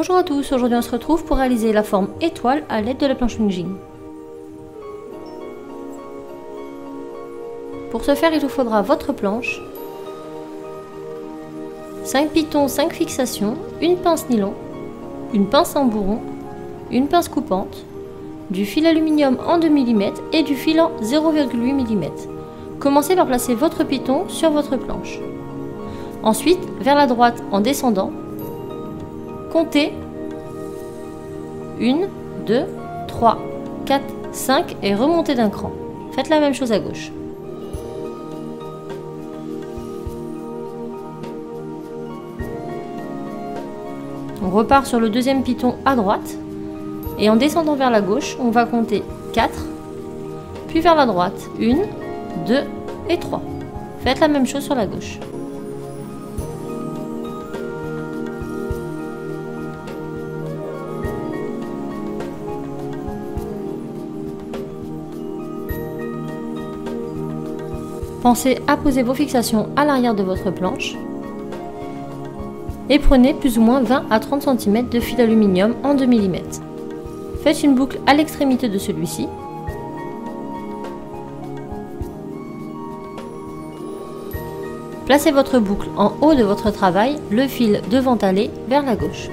Bonjour à tous, aujourd'hui on se retrouve pour réaliser la forme étoile à l'aide de la planche Wing. Pour ce faire, il vous faudra votre planche, 5 pitons, 5 fixations, une pince nylon, une pince en bourron, une pince coupante, du fil aluminium en 2 mm et du fil en 0,8 mm. Commencez par placer votre piton sur votre planche. Ensuite, vers la droite en descendant, comptez 1, 2, 3, 4, 5 et remontez d'un cran. Faites la même chose à gauche. On repart sur le deuxième piton à droite et en descendant vers la gauche, on va compter 4, puis vers la droite 1, 2 et 3. Faites la même chose sur la gauche. Pensez à poser vos fixations à l'arrière de votre planche et prenez plus ou moins 20 à 30 cm de fil aluminium en 2 mm. Faites une boucle à l'extrémité de celui-ci. Placez votre boucle en haut de votre travail, le fil devant aller vers la gauche.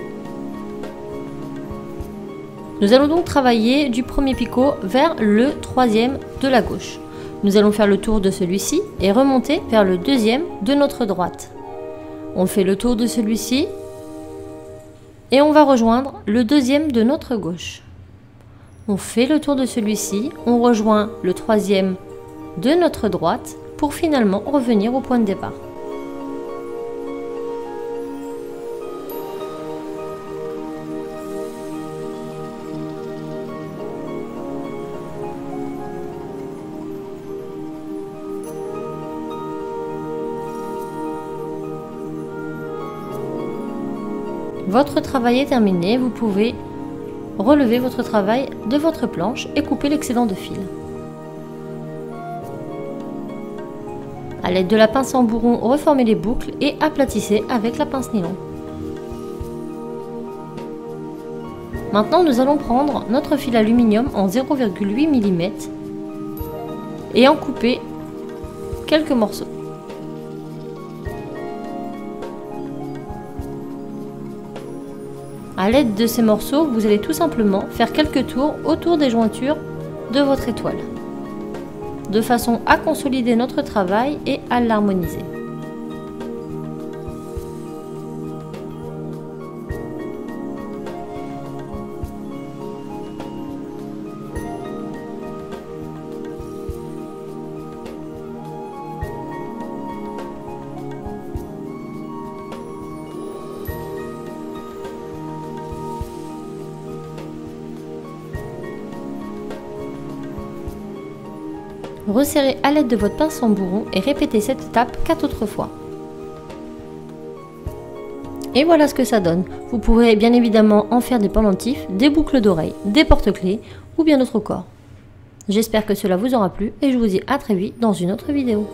Nous allons donc travailler du premier picot vers le troisième de la gauche. Nous allons faire le tour de celui-ci et remonter vers le deuxième de notre droite. On fait le tour de celui-ci et on va rejoindre le deuxième de notre gauche. On fait le tour de celui-ci, on rejoint le troisième de notre droite pour finalement revenir au point de départ. Votre travail est terminé, vous pouvez relever votre travail de votre planche et couper l'excédent de fil. A l'aide de la pince en bourron, reformez les boucles et aplatissez avec la pince nylon. Maintenant, nous allons prendre notre fil aluminium en 0,8 mm et en couper quelques morceaux. A l'aide de ces morceaux, vous allez tout simplement faire quelques tours autour des jointures de votre étoile, de façon à consolider notre travail et à l'harmoniser. Resserrez à l'aide de votre pince en bourron et répétez cette étape 4 autres fois. Et voilà ce que ça donne. Vous pourrez bien évidemment en faire des pendentifs, des boucles d'oreilles, des porte-clés ou bien d'autres corps. J'espère que cela vous aura plu et je vous dis à très vite dans une autre vidéo.